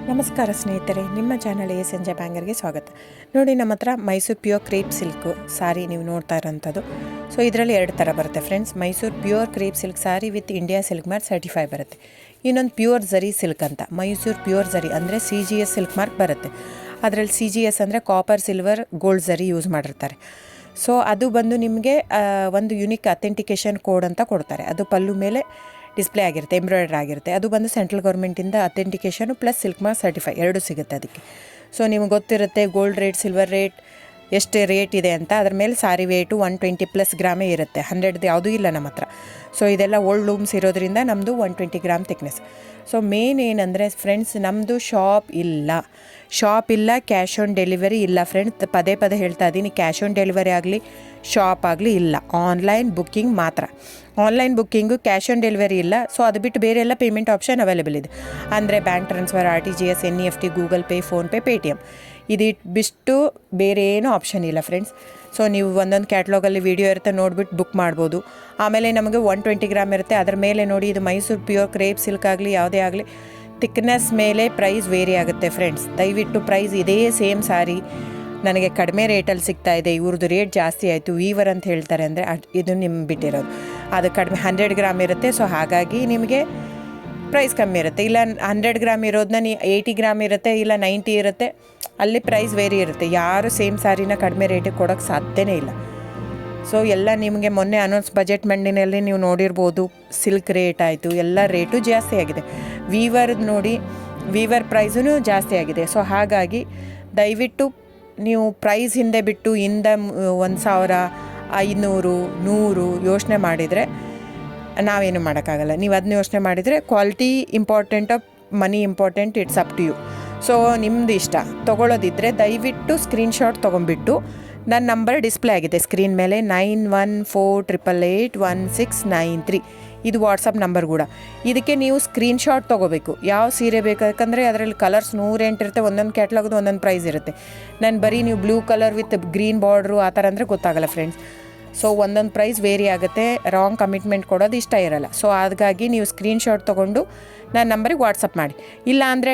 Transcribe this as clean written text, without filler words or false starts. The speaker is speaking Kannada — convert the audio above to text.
ನಮಸ್ಕಾರ ಸ್ನೇಹಿತರೆ, ನಿಮ್ಮ ಚಾನಲ್ ಸಂಜೆ ಬ್ಯಾಂಗರ್ಗೆ ಸ್ವಾಗತ. ನೋಡಿ, ನಮ್ಮ ಹತ್ರ ಮೈಸೂರು ಪ್ಯೂರ್ ಕ್ರೇಪ್ ಸಿಲ್ಕು ಸಾರಿ ನೀವು ನೋಡ್ತಾ ಇರೋಂಥದ್ದು. ಸೊ ಇದರಲ್ಲಿ ಎರಡು ಥರ ಬರುತ್ತೆ friends. Mysuru pure crepe silk sorry with India silk mark certify ಬರುತ್ತೆ. ಇನ್ನೊಂದು ಪ್ಯೂರ್ ಝರಿ ಸಿಲ್ಕ್ ಅಂತ, ಮೈಸೂರು ಪ್ಯೂರ್ ಝರಿ ಅಂದರೆ CGS ಸಿಲ್ಕ್ ಮಾರ್ಕ್ ಬರುತ್ತೆ. ಅದರಲ್ಲಿ CGS ಅಂದರೆ ಕಾಪರ್, ಸಿಲ್ವರ್, ಗೋಲ್ಡ್ ಝರಿ ಯೂಸ್ ಮಾಡಿರ್ತಾರೆ. ಸೊ ಅದು ಬಂದು ನಿಮಗೆ ಒಂದು ಯುನಿಕ್ ಅಥೆಂಟಿಕೇಷನ್ ಕೋಡ್ ಅಂತ ಕೊಡ್ತಾರೆ. ಅದು ಪಲ್ಲು ಮೇಲೆ ಡಿಸ್ಪ್ಲೇ ಆಗಿರುತ್ತೆ, ಎಂಬ್ರಾಯ್ಡ್ರಿ ಆಗಿರುತ್ತೆ. ಅದು ಬಂದು ಸೆಂಟ್ರಲ್ ಗೌರ್ಮೆಂಟಿಂದ ಅಥೆಂಟಿಕೇಷನು ಪ್ಲಸ್ ಸಿಲ್ಕ್ ಮಾರ್ಕ್ ಸರ್ಟಿಫೈ ಎರಡೂ ಸಿಗುತ್ತೆ ಅದಕ್ಕೆ. ಸೊ ನಿಮಗೆ ಗೊತ್ತಿರುತ್ತೆ ಗೋಲ್ಡ್ ರೇಟ್, ಸಿಲ್ವರ್ ರೇಟ್ ಎಷ್ಟು ರೇಟ್ ಇದೆ ಅಂತ. ಅದ್ರ ಮೇಲೆ ಸಾರಿ ವೇಟು 120+ ಗ್ರಾಮೇ ಇರುತ್ತೆ, 100 ಯಾವುದೂ ಇಲ್ಲ ನಮ್ಮ ಹತ್ರ. ಸೊ ಇದೆಲ್ಲ ಓಲ್ಡ್ ಲೂಮ್ಸ್ ಇರೋದ್ರಿಂದ ನಮ್ಮದು 120 ಗ್ರಾಮ್ ಥಿಕ್ನೆಸ್. ಸೊ ಮೇನ್ ಏನಂದರೆ ಫ್ರೆಂಡ್ಸ್, ನಮ್ಮದು ಶಾಪ್ ಇಲ್ಲ, ಕ್ಯಾಶ್ ಆನ್ ಡೆಲಿವರಿ ಇಲ್ಲ ಫ್ರೆಂಡ್ಸ್. ಪದೇ ಹೇಳ್ತಾ ಇದ್ದೀನಿ, ಕ್ಯಾಶ್ ಆನ್ ಡೆಲಿವರಿ ಆಗಲಿ, ಶಾಪ್ ಆಗಲಿ ಇಲ್ಲ, ಆನ್ಲೈನ್ ಬುಕ್ಕಿಂಗ್ ಮಾತ್ರ. Online booking, cash on delivery ಇಲ್ಲ. ಸೊ ಅದು ಬಿಟ್ಟು ಬೇರೆ ಎಲ್ಲ ಪೇಮೆಂಟ್ ಆಪ್ಷನ್ ಅವೈಲೇಬಲ್ ಇದೆ. ಅಂದರೆ bank transfer, RTGS, NEFT, Google pay, PhonePe, Paytm ಬಿಟ್ಟು ಬೇರೆ ಏನೂ ಆಪ್ಷನ್ ಇಲ್ಲ ಫ್ರೆಂಡ್ಸ್. ಸೊ ನೀವು ಒಂದೊಂದು ಕ್ಯಾಟ್ಲಾಗಲ್ಲಿ ವೀಡಿಯೋ ಇರುತ್ತೆ, ನೋಡಿಬಿಟ್ಟು ಬುಕ್ ಮಾಡ್ಬೋದು. ಆಮೇಲೆ ನಮಗೆ 120 ಗ್ರಾಮ್ ಇರುತ್ತೆ. ಅದರ ಮೇಲೆ ನೋಡಿ, ಇದು ಮೈಸೂರು ಪ್ಯೂರ್ ಕ್ರೇಪ್ ಸಿಲ್ಕ್ ಆಗಲಿ ಯಾವುದೇ ಆಗಲಿ ಥಿಕ್ನೆಸ್ ಮೇಲೆ ಪ್ರೈಸ್ ವೇರಿ ಆಗುತ್ತೆ ಫ್ರೆಂಡ್ಸ್. ದಯವಿಟ್ಟು ಪ್ರೈಸ್ ಇದೇ ಸೇಮ್ ಸಾರಿ ನನಗೆ ಕಡಿಮೆ ರೇಟಲ್ಲಿ ಸಿಗ್ತಾ ಇದೆ, ಇವ್ರದ್ದು ರೇಟ್ ಜಾಸ್ತಿ ಆಯಿತು ವೀವರ್ ಅಂತ ಹೇಳ್ತಾರೆ ಅಂದರೆ ಇದು ನಿಮ್ಮ ಬಿಟ್ಟಿರೋದು. ಅದು ಕಡಿಮೆ 100 ಗ್ರಾಮ್ ಇರುತ್ತೆ. ಸೊ ಹಾಗಾಗಿ ನಿಮಗೆ ಪ್ರೈಸ್ ಕಮ್ಮಿ ಇರುತ್ತೆ. ಇಲ್ಲ 100 ಗ್ರಾಮ್ ಇರೋದನ್ನ 80 ಗ್ರಾಮ್ ಇರುತ್ತೆ, ಇಲ್ಲ 90 ಇರುತ್ತೆ, ಅಲ್ಲಿ ಪ್ರೈಸ್ ವೇರಿ ಇರುತ್ತೆ. ಯಾರು ಸೇಮ್ ಸಾರಿನ ಕಡಿಮೆ ರೇಟಿಗೆ ಕೊಡೋಕ್ಕೆ ಸಾಧ್ಯನೇ ಇಲ್ಲ. ಸೊ ಎಲ್ಲ ನಿಮಗೆ ಮೊನ್ನೆ ಅನೌನ್ಸ್ ಬಜೆಟ್ ಮಂಡಿನಲ್ಲಿ ನೀವು ನೋಡಿರ್ಬೋದು, ಸಿಲ್ಕ್ ರೇಟ್ ಆಯಿತು, ಎಲ್ಲ ರೇಟು ಜಾಸ್ತಿ ಆಗಿದೆ. ವೀವರ್ದು ನೋಡಿ, ವೀವರ್ ಪ್ರೈಸೂ ಜಾಸ್ತಿ ಆಗಿದೆ. ಸೊ ಹಾಗಾಗಿ ದಯವಿಟ್ಟು ನೀವು ಪ್ರೈಸ್ ಹಿಂದೆ ಬಿಟ್ಟು 1,000, 500, 100 ಯೋಚನೆ ಮಾಡಿದರೆ ನಾವೇನು ಮಾಡೋಕ್ಕಾಗಲ್ಲ. ನೀವು ಅದನ್ನ ಯೋಚನೆ ಮಾಡಿದರೆ quality important, money important, it's up to you. So ನಿಮ್ಮದು ಇಷ್ಟ. ತೊಗೊಳ್ಳೋದಿದ್ದರೆ ದಯವಿಟ್ಟು ಸ್ಕ್ರೀನ್ಶಾಟ್ ತೊಗೊಂಬಿಟ್ಟು, ನನ್ನ ನಂಬರ್ ಡಿಸ್ಪ್ಲೇ ಆಗಿದೆ ಸ್ಕ್ರೀನ್ ಮೇಲೆ, 9148881693. ಇದು ವಾಟ್ಸಪ್ ನಂಬರ್ ಕೂಡ. ಇದಕ್ಕೆ ನೀವು ಸ್ಕ್ರೀನ್ಶಾಟ್ ತೊಗೋಬೇಕು. ಯಾವ ಸೀರೆ ಬೇಕು, ಯಾಕಂದರೆ ಅದರಲ್ಲಿ ಕಲರ್ಸ್ 108 ಇರುತ್ತೆ, ಒಂದೊಂದು ಕ್ಯಾಟ್ಲಾಗ್ದು ಒಂದೊಂದು ಪ್ರೈಸ್ ಇರುತ್ತೆ. ನಾನು ಬರೀ ನೀವು blue colour with green border ಆ ಥರ ಅಂದರೆ ಗೊತ್ತಾಗಲ್ಲ ಫ್ರೆಂಡ್ಸ್. ಸೊ ಒಂದೊಂದು ಪ್ರೈಸ್ ವೇರಿ ಆಗುತ್ತೆ, ರಾಂಗ್ ಕಮಿಟ್ಮೆಂಟ್ ಕೊಡೋದು ಇಷ್ಟ ಇರಲ್ಲ. ಸೊ ಹಾಗಾಗಿ ನೀವು ಸ್ಕ್ರೀನ್ಶಾಟ್ ತೊಗೊಂಡು ನನ್ನ ನಂಬರಿಗೆ ವಾಟ್ಸಪ್ ಮಾಡಿ. ಇಲ್ಲ ಅಂದರೆ